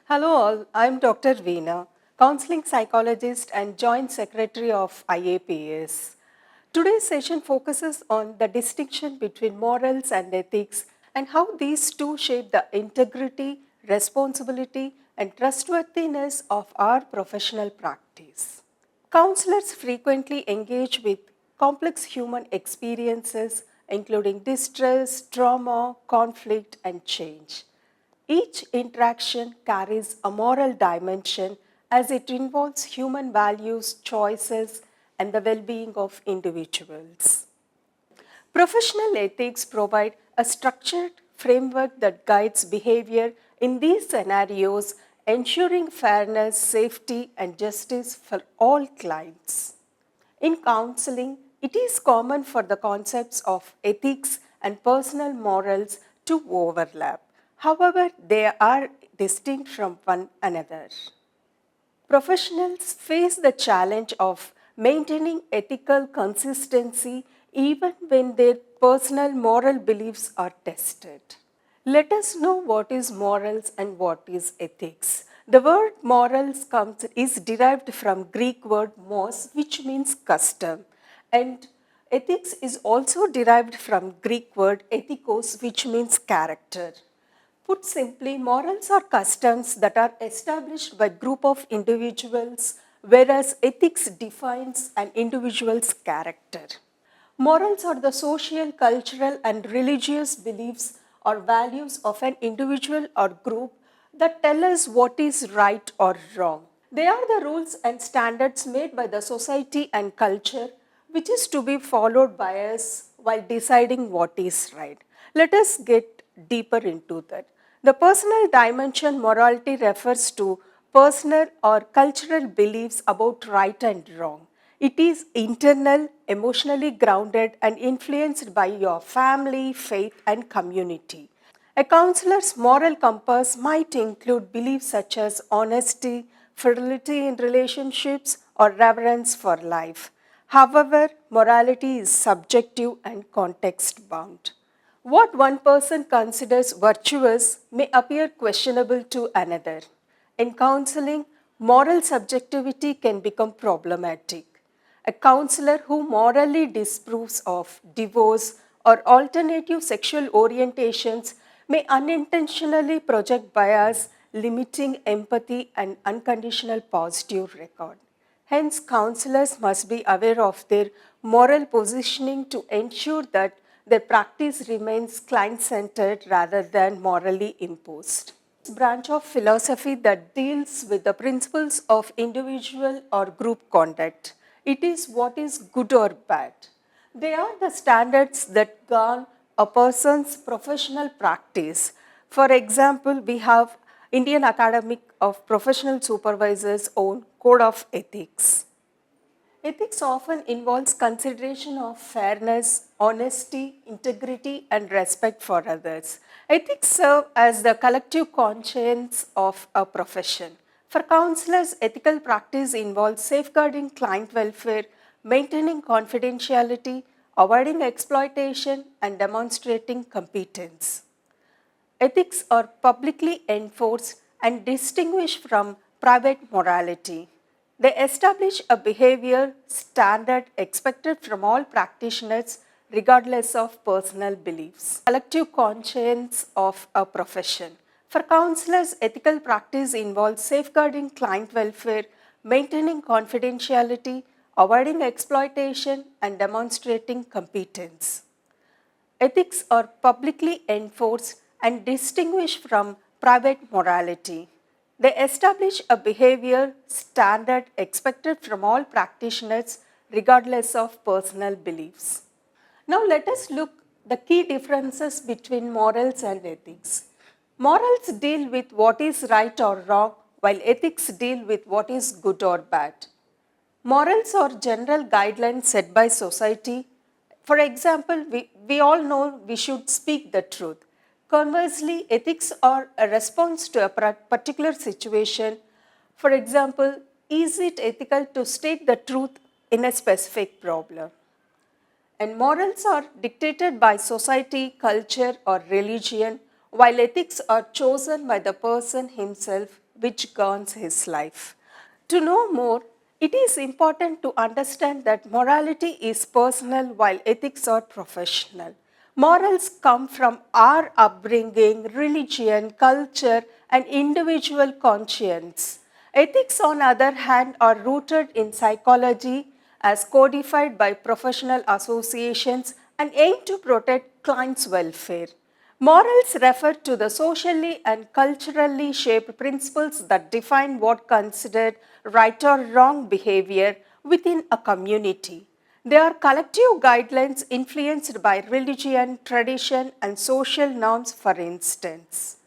Hello all, I'm Dr. Veena, counseling psychologist and joint secretary of IAPS. Today's session focuses on the distinction between morals and ethics and how these two shape the integrity, responsibility, and trustworthiness of our professional practice. Counselors frequently engage with complex human experiences, including distress, trauma, conflict, and change. Each interaction carries a moral dimension as it involves human values, choices, and the well being of individuals. Professional ethics provide a structured framework that guides behavior in these scenarios, ensuring fairness, safety, and justice for all clients. In counseling, it is common for the concepts of ethics and personal morals to overlap. However, they are distinct from one another. Professionals face the challenge of maintaining ethical consistency even when their personal moral beliefs are tested. Let us know what is morals and what is ethics. The word is derived from Greek word mos, which means custom, and ethics is also derived from Greek word ethikos, which means character. Put simply, morals are customs that are established by group of individuals, whereas ethics defines an individual's character. Morals are the social, cultural, and religious beliefs or values of an individual or group that tell us what is right or wrong. They are the rules and standards made by the society and culture which is to be followed by us while deciding what is right. Let us get deeper into that. The personal dimension morality refers to personal or cultural beliefs about right and wrong. It is internal, emotionally grounded, and influenced by your family, faith, and community. A counselor's moral compass might include beliefs such as honesty, fidelity in relationships, or reverence for life. However, morality is subjective and context bound. What one person considers virtuous may appear questionable to another. In counseling, moral subjectivity can become problematic. A counselor who morally disapproves of divorce or alternative sexual orientations may unintentionally project bias, limiting empathy and unconditional positive record. Hence, counselors must be aware of their moral positioning to ensure that their practice remains client centered rather than morally imposed. Branch of philosophy that deals with the principles of individual or group conduct. It is what is good or bad. They are the standards that govern a person's professional practice. For example, we have Indian Academy of Professional Supervisors' own Code of Ethics. Ethics often involves consideration of fairness, honesty, integrity, and respect for others. Ethics serve as the collective conscience of a profession. For counselors, ethical practice involves safeguarding client welfare, maintaining confidentiality, avoiding exploitation, and demonstrating competence. Ethics are publicly enforced and distinguished from private morality. They establish a behavior standard expected from all practitioners regardless of personal beliefs. Collective conscience of a profession. For counselors, ethical practice involves safeguarding client welfare, maintaining confidentiality, avoiding exploitation, and demonstrating competence. Ethics are publicly enforced and distinguished from private morality. They establish a behavior standard expected from all practitioners regardless of personal beliefs. Now let us look the key differences between morals and ethics. Morals deal with what is right or wrong, while ethics deal with what is good or bad. Morals are general guidelines set by society. For example, we all know we should speak the truth. Conversely, ethics are a response to a particular situation. For example, is it ethical to state the truth in a specific problem? And morals are dictated by society, culture, or religion, while ethics are chosen by the person himself which governs his life. To know more, it is important to understand that morality is personal while ethics are professional. Morals come from our upbringing, religion, culture, and individual conscience. Ethics, on the other hand, are rooted in psychology as codified by professional associations and aim to protect clients' welfare. Morals refer to the socially and culturally shaped principles that define what considered right or wrong behavior within a community. They are collective guidelines influenced by religion, tradition, and social norms, for instance.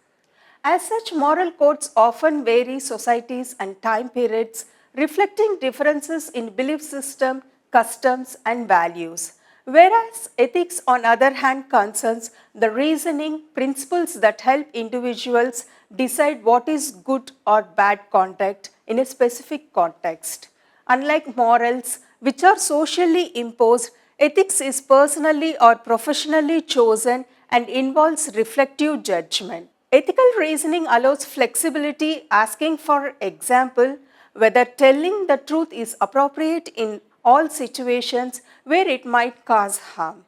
As such, moral codes often vary societies and time periods, reflecting differences in belief system, customs, and values. Whereas ethics, on the other hand, concerns the reasoning principles that help individuals decide what is good or bad conduct in a specific context. Unlike morals, which are socially imposed, ethics is personally or professionally chosen and involves reflective judgment. Ethical reasoning allows flexibility, asking, for example, whether telling the truth is appropriate in all situations where it might cause harm.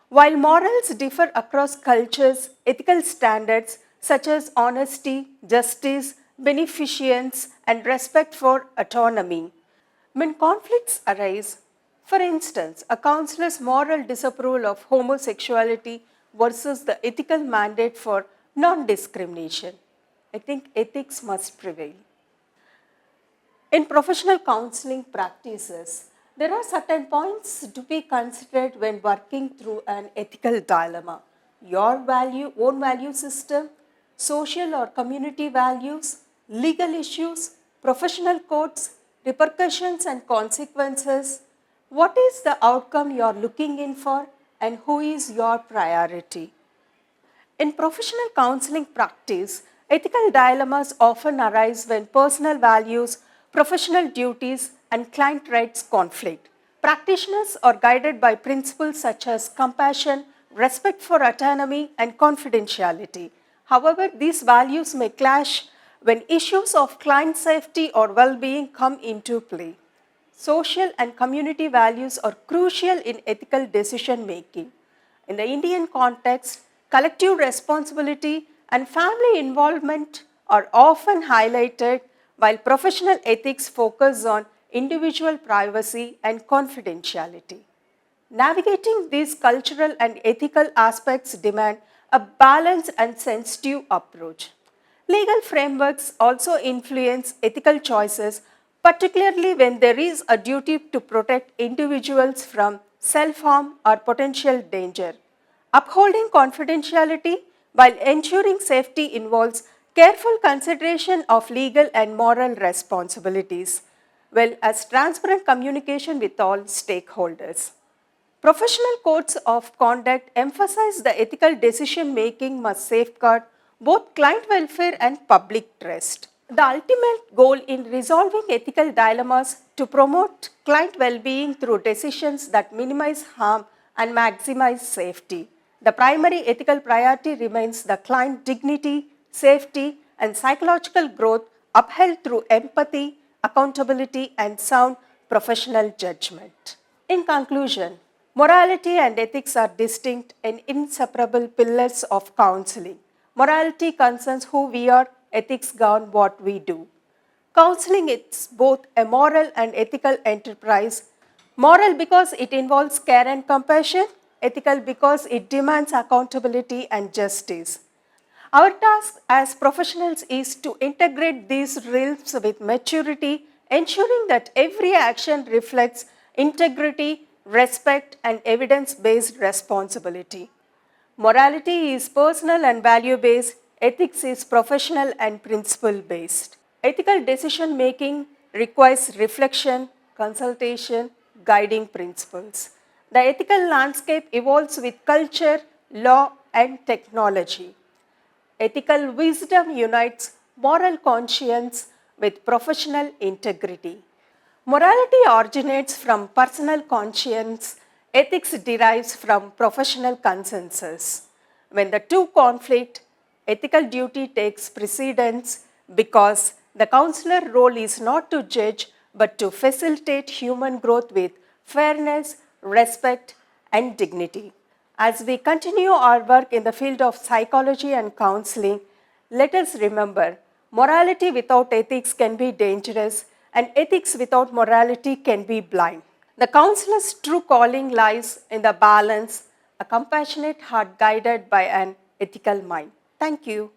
While morals differ across cultures, ethical standards such as honesty, justice, beneficence, and respect for autonomy. When conflicts arise, for instance, a counselor's moral disapproval of homosexuality versus the ethical mandate for non discrimination, I think ethics must prevail. In professional counseling practices, there are certain points to be considered when working through an ethical dilemma. Your own value system, social or community values, legal issues, professional codes, repercussions and consequences. What is the outcome you are looking in for, and who is your priority? In professional counseling practice, ethical dilemmas often arise when personal values, professional duties, and client rights conflict. Practitioners are guided by principles such as compassion, respect for autonomy, and confidentiality. However, these values may clash when issues of client safety or well being come into play. Social and community values are crucial in ethical decision making. In the Indian context, collective responsibility and family involvement are often highlighted, while professional ethics focus on individual privacy and confidentiality. Navigating these cultural and ethical aspects demand a balanced and sensitive approach. Legal frameworks also influence ethical choices, particularly when there is a duty to protect individuals from self harm or potential danger. Upholding confidentiality while ensuring safety involves careful consideration of legal and moral responsibilities, well as transparent communication with all stakeholders. Professional codes of conduct emphasize the ethical decision making must safeguard both client welfare and public trust. The ultimate goal in resolving ethical dilemmas to promote client well-being through decisions that minimize harm and maximize safety. The primary ethical priority remains the client dignity, safety, and psychological growth upheld through empathy, accountability, and sound professional judgment. In conclusion, morality and ethics are distinct and inseparable pillars of counseling. Morality concerns who we are, ethics govern what we do. Counseling is both a moral and ethical enterprise. Moral because it involves care and compassion, ethical because it demands accountability and justice. Our task as professionals is to integrate these realms with maturity, ensuring that every action reflects integrity, respect, and evidence based responsibility. Morality is personal and value based, ethics is professional and principle based. Ethical decision making requires reflection, consultation, guiding principles. The ethical landscape evolves with culture, law, and technology. Ethical wisdom unites moral conscience with professional integrity. Morality originates from personal conscience, ethics derives from professional consensus. When the two conflict, ethical duty takes precedence because The counselor role is not to judge but to facilitate human growth with fairness, respect, and dignity. As we continue our work in the field of psychology and counseling, let us remember morality without ethics can be dangerous, and ethics without morality can be blind. The counselor's true calling lies in the balance, a compassionate heart guided by an ethical mind. Thank you.